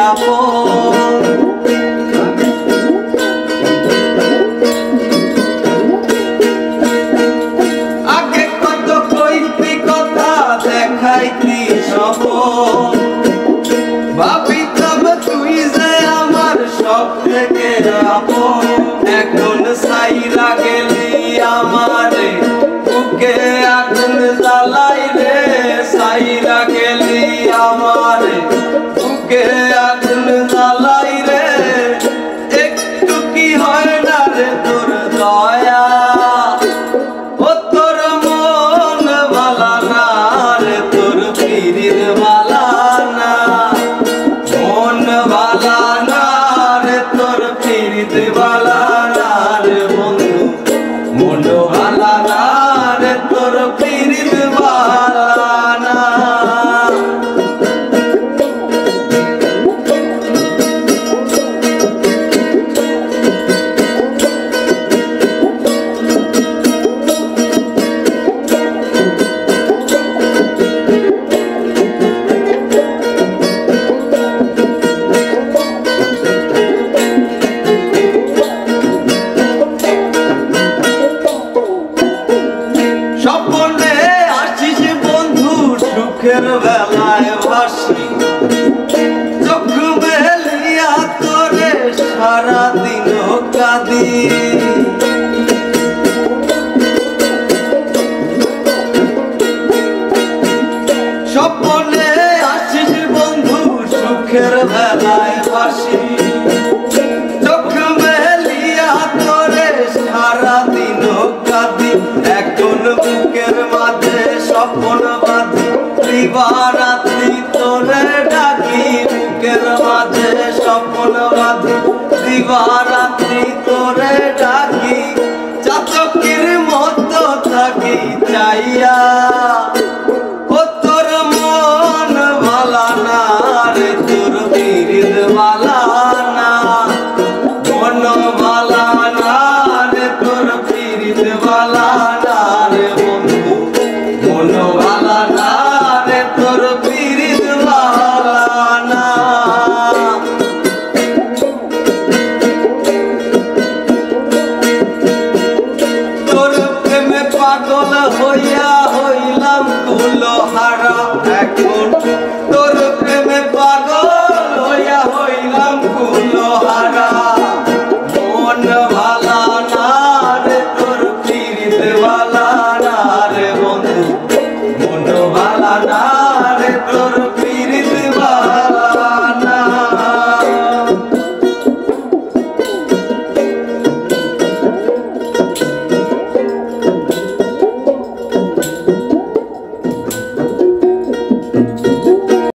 আপন। আগে কত কইতি কথা দেখাইতি সপন, ভাবিতাম তুই যে আমার সব থেকে আপন। এখন সাইরা গেলি আমারে বুকে আগুন জ্বালাই রে, সাইরা গেলি আমারে বুকে আগুন জ্বালাই রে। একটু কি হয় না রে তোর দয়া, ও তোর মন ভালা না রে, তোর পীরির ভালা না, মন ভালা না রে, তোর পীরিত ভালা না রে বন্ধু, মন ভালা না রে, তোর পীরিত ভালা না। স্বপ্নে আসিস বন্ধু সুখের বেলায় ভাসি, চোখ মেলিয়া তোরে সারাদিন কাঁদি। স্বপ্নে আসিস বন্ধু সুখের বেলায় ভাসি, চোখ মেলিয়া তোরে সারাদিন কাঁদি। এখন বুকের মাঝে স্বপ্ন বাঁধি, দিবারাত্রি তোরে ডাকি, বুকের মাঝে স্বপ্ন বাঁধি, দিবারাত্রি তোরে ডাকি। চাতকের মতো থাকি চাইয়া, ও তোর মন ভালা না রে, তোর পীরিত ভালা না, মন ভালা না রে, তোর পীরিত ভালা না রে বন্ধু, মন ভালা না রে, তোর পীরিত ভালা না। তোর প্রেমে পাগল হইয়া হইলাম কুলহারা, এখন